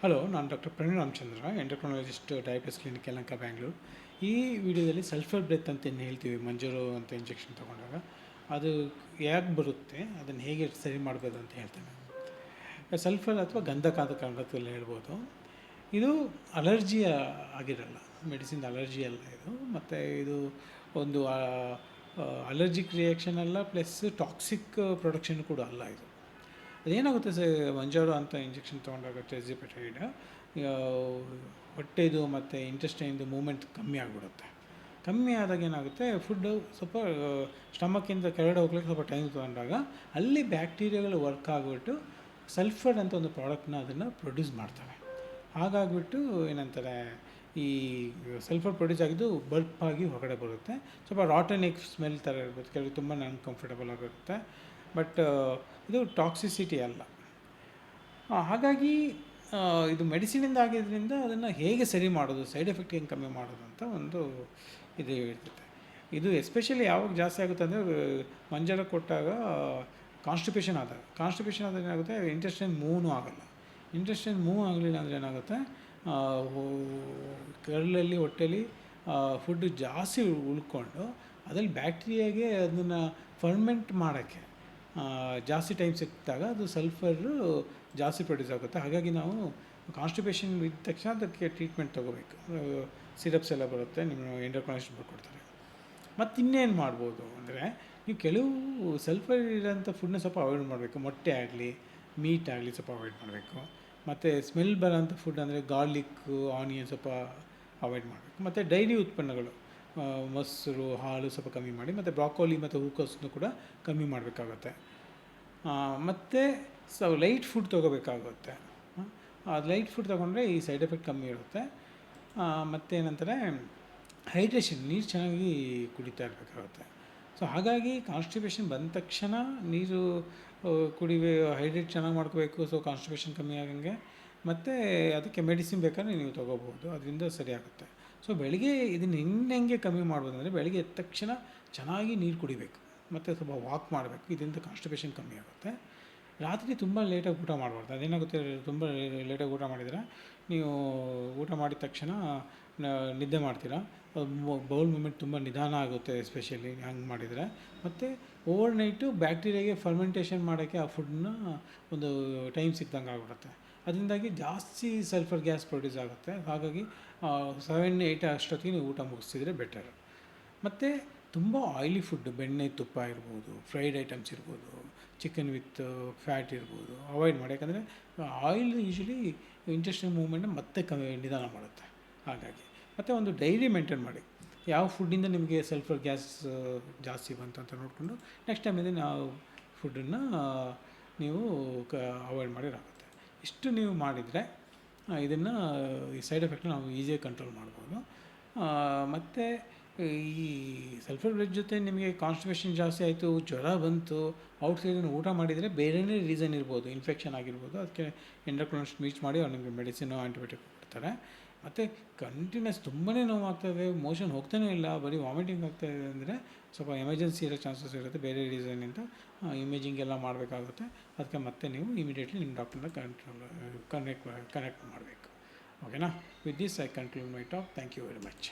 Hello, ನಾನು doctor Praneeth Ramachandra, endocrinologist, diabetes clinic Yelahanka, Bangalore. ಈ ವಿಡಿಯೋದಲ್ಲಿ ಸಲ್ಫರ್ ಬ್ರೆತ್ ಅಂತ ಏನು ಹೇಳ್ತೀವಿ, ಮಂಜೂರು ಅಂತ ಇಂಜೆಕ್ಷನ್ ತೊಗೊಂಡಾಗ ಅದು ಯಾಕೆ ಬರುತ್ತೆ, ಅದನ್ನು ಹೇಗೆ ಸರಿ ಮಾಡ್ಬೋದು ಅಂತ ಹೇಳ್ತೇನೆ. ಸಲ್ಫರ್ ಅಥವಾ ಗಂಧಕಾದ ಕಾರಣದಲ್ಲಿ ಹೇಳ್ಬೋದು. ಇದು ಅಲರ್ಜಿ ಆಗಿರಲ್ಲ, ಮೆಡಿಸಿನ್ ಅಲರ್ಜಿ ಅಲ್ಲ ಇದು. ಮತ್ತು ಇದು ಒಂದು ಅಲರ್ಜಿಕ್ ರಿಯಾಕ್ಷನ್ ಅಲ್ಲ, ಪ್ಲಸ್ ಟಾಕ್ಸಿಕ್ ಪ್ರೊಡಕ್ಷನ್ ಕೂಡ ಅಲ್ಲ ಇದು. ಅದೇನಾಗುತ್ತೆ ಮಂಜಾರು ಅಂತ ಇಂಜೆಕ್ಷನ್ ತೊಗೊಂಡಾಗ ಟೆಜಿಪೆಟೈಡ್ ಹೊಟ್ಟೆದು ಮತ್ತು ಇಂಟೆಸ್ಟೈನ್ದು ಮೂಮೆಂಟ್ ಕಮ್ಮಿ ಆಗಿಬಿಡುತ್ತೆ. ಕಮ್ಮಿ ಆದಾಗ ಏನಾಗುತ್ತೆ, ಫುಡ್ಡು ಸ್ವಲ್ಪ ಸ್ಟಮಕ್ಕಿಂದ ಕೆಳಗಡೆ ಹೋಗ್ಲಿಕ್ಕೆ ಸ್ವಲ್ಪ ಟೈಮ್ ತೊಗೊಂಡಾಗ ಅಲ್ಲಿ ಬ್ಯಾಕ್ಟೀರಿಯಾಗಳು ವರ್ಕ್ ಆಗಿಬಿಟ್ಟು ಸಲ್ಫರ್ ಅಂತ ಒಂದು ಪ್ರಾಡಕ್ಟ್ನ ಅದನ್ನು ಪ್ರೊಡ್ಯೂಸ್ ಮಾಡ್ತವೆ. ಹಾಗಾಗಿಬಿಟ್ಟು ಏನಂತಾರೆ, ಈ ಸಲ್ಫರ್ ಪ್ರೊಡ್ಯೂಸ್ ಆಗಿದ್ದು ಬರ್ಪ್ ಆಗಿ ಹೊರಗಡೆ ಬರುತ್ತೆ. ಸ್ವಲ್ಪ ರಾಟನ್ ಎಗ್ ಸ್ಮೆಲ್ ಥರ ಇರುತ್ತೆ, ಕೆಲವು ತುಂಬ ಅನ್ಕಂಫರ್ಟಬಲ್ ಆಗಿರುತ್ತೆ. ಬಟ್ ಇದು ಟಾಕ್ಸಿಸಿಟಿ ಅಲ್ಲ. ಹಾಗಾಗಿ ಇದು ಮೆಡಿಸಿನಿಂದ ಆಗಿದ್ದರಿಂದ ಅದನ್ನು ಹೇಗೆ ಸರಿ ಮಾಡೋದು, ಸೈಡ್ ಎಫೆಕ್ಟ್ ಹೆಂಗೆ ಕಮ್ಮಿ ಮಾಡೋದು ಅಂತ ಒಂದು ಇದು ಇರ್ತದೆ. ಇದು ಎಸ್ಪೆಷಲಿ ಯಾವಾಗ ಜಾಸ್ತಿ ಆಗುತ್ತೆ ಅಂದರೆ ಮಂಜಾರ ಕೊಟ್ಟಾಗ ಕಾನ್ಸ್ಟಿಪೇಷನ್ ಆದಾಗ ಏನಾಗುತ್ತೆ, ಇಂಟೆಸ್ಟೈನ್ ಮೂವ್ನೂ ಆಗೋಲ್ಲ. ಇಂಟೆಸ್ಟೈನ್ ಮೂವ್ ಆಗಲಿಲ್ಲ ಅಂದರೆ ಏನಾಗುತ್ತೆ, ಕರಳಲ್ಲಿ ಹೊಟ್ಟೆಲಿ ಫುಡ್ಡು ಜಾಸ್ತಿ ಉಳ್ಕೊಂಡು ಅದ್ರಲ್ಲಿ ಬ್ಯಾಕ್ಟೀರಿಯಾಗೆ ಅದನ್ನು ಫರ್ಮೆಂಟ್ ಮಾಡೋಕ್ಕೆ ಜಾಸ್ತಿ ಟೈಮ್ ಸಿಕ್ಕಿದಾಗ ಅದು ಸಲ್ಫರು ಜಾಸ್ತಿ ಪ್ರೊಡ್ಯೂಸ್ ಆಗುತ್ತೆ. ಹಾಗಾಗಿ ನಾವು ಕಾನ್ಸ್ಟಿಪೇಷನ್ ಇದ್ದ ತಕ್ಷಣ ಅದಕ್ಕೆ ಟ್ರೀಟ್ಮೆಂಟ್ ತೊಗೋಬೇಕು. ಸಿರಪ್ಸ್ ಎಲ್ಲ ಬರುತ್ತೆ, ನಿಮ್ಮ ಎಂಡೋಕ್ರೈನಾಲಜಿಸ್ಟ್ ಬರ್ಕೊಡ್ತಾರೆ. ಮತ್ತು ಇನ್ನೇನು ಮಾಡ್ಬೋದು ಅಂದರೆ, ನೀವು ಕೆಲವು ಸಲ್ಫರ್ ಇರೋಂಥ ಫುಡ್ನ ಸ್ವಲ್ಪ ಅವಾಯ್ಡ್ ಮಾಡಬೇಕು. ಮೊಟ್ಟೆ ಆಗಲಿ, ಮೀಟ್ ಆಗಲಿ ಸ್ವಲ್ಪ ಅವಾಯ್ಡ್ ಮಾಡಬೇಕು. ಮತ್ತು ಸ್ಮೆಲ್ ಬರೋಂಥ ಫುಡ್ ಅಂದರೆ ಗಾರ್ಲಿಕ್ಕು, ಆನಿಯನ್ ಸ್ವಲ್ಪ ಅವಾಯ್ಡ್ ಮಾಡಬೇಕು. ಮತ್ತು ಡೈರಿ ಉತ್ಪನ್ನಗಳು, ಮೊಸರು, ಹಾಲು ಸ್ವಲ್ಪ ಕಮ್ಮಿ ಮಾಡಿ. ಮತ್ತು ಬ್ರಾಕೋಲಿ ಮತ್ತು ಹೂಕೋಸನ್ನು ಕೂಡ ಕಮ್ಮಿ ಮಾಡಬೇಕಾಗುತ್ತೆ. ಮತ್ತು ಲೈಟ್ ಫುಡ್ ತೊಗೋಬೇಕಾಗುತ್ತೆ. ಅದು ಲೈಟ್ ಫುಡ್ ತೊಗೊಂಡ್ರೆ ಈ ಸೈಡ್ ಎಫೆಕ್ಟ್ ಕಮ್ಮಿ ಇರುತ್ತೆ. ಮತ್ತು ಏನಂತಾರೆ, ಹೈಡ್ರೇಷನ್, ನೀರು ಚೆನ್ನಾಗಿ ಕುಡಿತಾ ಇರಬೇಕಾಗುತ್ತೆ. ಸೊ ಹಾಗಾಗಿ ಕಾನ್ಸ್ಟಿಪೇಷನ್ ಬಂದ ತಕ್ಷಣ ನೀರು ಹೈಡ್ರೇಟ್ ಚೆನ್ನಾಗಿ ಮಾಡ್ಕೋಬೇಕು. ಸೊ ಕಾನ್ಸ್ಟಿಪೇಷನ್ ಕಮ್ಮಿ ಆಗಂಗೆ. ಮತ್ತು ಅದಕ್ಕೆ ಮೆಡಿಸಿನ್ ಬೇಕಾದ್ರೆ ನೀವು ತೊಗೋಬೋದು, ಅದರಿಂದ ಸರಿ ಆಗುತ್ತೆ. ಸೊ ಬೆಳಗ್ಗೆ ಇದನ್ನು ಹೆಂಗೆ ಕಮ್ಮಿ ಮಾಡ್ಬೋದು ಅಂದರೆ, ಬೆಳಗ್ಗೆ ಎದ್ದ ತಕ್ಷಣ ಚೆನ್ನಾಗಿ ನೀರು ಕುಡಿಬೇಕು ಮತ್ತು ಸ್ವಲ್ಪ ವಾಕ್ ಮಾಡಬೇಕು. ಇದರಿಂದ ಕಾನ್ಸ್ಟಿಪೇಷನ್ ಕಮ್ಮಿ ಆಗುತ್ತೆ. ರಾತ್ರಿ ತುಂಬ ಲೇಟಾಗಿ ಊಟ ಮಾಡಬಾರ್ದು. ಅದೇನಾಗುತ್ತೆ, ತುಂಬ ಲೇಟಾಗಿ ಊಟ ಮಾಡಿದರೆ ನೀವು ಊಟ ಮಾಡಿದ ತಕ್ಷಣ ನಿದ್ದೆ ಮಾಡ್ತೀರಾ. ಬೌಲ್ ಮೂಮೆಂಟ್ ತುಂಬ ನಿಧಾನ ಆಗುತ್ತೆ, ಎಸ್ಪೆಷಲಿ ಹಂಗೆ ಮಾಡಿದರೆ. ಮತ್ತು ಓವರ್ ನೈಟು ಬ್ಯಾಕ್ಟೀರಿಯಾಗೆ ಫರ್ಮೆಂಟೇಷನ್ ಮಾಡೋಕ್ಕೆ ಆ ಫುಡ್ನ ಒಂದು ಟೈಮ್ ಸಿಕ್ದಂಗೆ ಆಗಿಬಿಡುತ್ತೆ. ಅದರಿಂದಾಗಿ ಜಾಸ್ತಿ ಸಲ್ಫರ್ ಗ್ಯಾಸ್ ಪ್ರೊಡ್ಯೂಸ್ ಆಗುತ್ತೆ. ಹಾಗಾಗಿ 7-8 ಅಷ್ಟೊತ್ತಿಗೆ ನೀವು ಊಟ ಮುಗಿಸಿದ್ರೆ ಬೆಟರ್. ಮತ್ತು ತುಂಬ ಆಯಿಲಿ ಫುಡ್, ಬೆಣ್ಣೆ ತುಪ್ಪ ಇರ್ಬೋದು, ಫ್ರೈಡ್ ಐಟಮ್ಸ್ ಇರ್ಬೋದು, ಚಿಕನ್ ವಿತ್ ಫ್ಯಾಟ್ ಇರ್ಬೋದು, ಅವಾಯ್ಡ್ ಮಾಡಿ. ಯಾಕಂದರೆ ಆಯಿಲ್ ಯೂಶ್ವಲಿ ಇಂಟೆಸ್ಟೈನ್ ಮೂವ್ಮೆಂಟ್ನ ಮತ್ತೆ ನಿಧಾನ ಮಾಡುತ್ತೆ. ಹಾಗಾಗಿ ಮತ್ತು ಒಂದು ಡೈರಿ ಮೇಂಟೈನ್ ಮಾಡಿ, ಯಾವ ಫುಡ್ಡಿಂದ ನಿಮಗೆ ಸಲ್ಫರ್ ಗ್ಯಾಸ್ ಜಾಸ್ತಿ ಬಂತು ಅಂತ ನೋಡಿಕೊಂಡು ನೆಕ್ಸ್ಟ್ ಟೈಮಿಂದ ನಾವು ಫುಡ್ಡನ್ನು ನೀವು ಅವಾಯ್ಡ್ ಮಾಡಿರಾಗುತ್ತೆ. ಇಷ್ಟು ನೀವು ಮಾಡಿದರೆ ಇದನ್ನು, ಈ ಸೈಡ್ ಎಫೆಕ್ಟ್ನ ನಾವು ಈಸಿಯಾಗಿ ಕಂಟ್ರೋಲ್ ಮಾಡ್ಬೋದು. ಮತ್ತು ಈ ಸಲ್ಫರ್ ಬ್ರೆತ್ ಜೊತೆ ನಿಮಗೆ ಕಾನ್ಸ್ಟಿಪೇಷನ್ ಜಾಸ್ತಿ ಆಯಿತು, ಜ್ವರ ಬಂತು, ಔಟ್ಸೈಡನ್ನು ಊಟ ಮಾಡಿದರೆ ಬೇರೆಯೇ ರೀಸನ್ ಇರ್ಬೋದು, ಇನ್ಫೆಕ್ಷನ್ ಆಗಿರ್ಬೋದು. ಅದಕ್ಕೆ ಎಂಡೋಕ್ರೈನಾಲಜಿಸ್ಟ್ ಮೀಟ್ ಮಾಡಿ ಅವ್ರು ನಿಮಗೆ ಮೆಡಿಸಿನು, ಆ್ಯಂಟಿಬಯೋಟಿಕ್ ಕೊಡ್ತಾರೆ. ಮತ್ತು ಕಂಟಿನ್ಯೂಸ್ ತುಂಬಾ ನೋವಾಗ್ತದೆ, ಮೋಷನ್ ಹೋಗ್ತಾನೇ ಇಲ್ಲ, ಬರೀ ವಾಮಿಟಿಂಗ್ ಆಗ್ತಾಯಿದೆ ಅಂದರೆ ಸ್ವಲ್ಪ ಎಮರ್ಜೆನ್ಸಿ ಇರೋ ಚಾನ್ಸಸ್ ಇರುತ್ತೆ. ಬೇರೆ ರೀಸನ್ನಿಂದ ಇಮೇಜಿಂಗ್ ಎಲ್ಲ ಮಾಡಬೇಕಾಗುತ್ತೆ. ಅದಕ್ಕೆ ಮತ್ತೆ ನೀವು ಇಮಿಡಿಯೇಟ್ಲಿ ನಿಮ್ಮ ಡಾಕ್ಟರ್ನ ಕನೆಕ್ಟ್ ಮಾಡಬೇಕು. ಓಕೆನಾ? With this I conclude my talk. Thank you very much.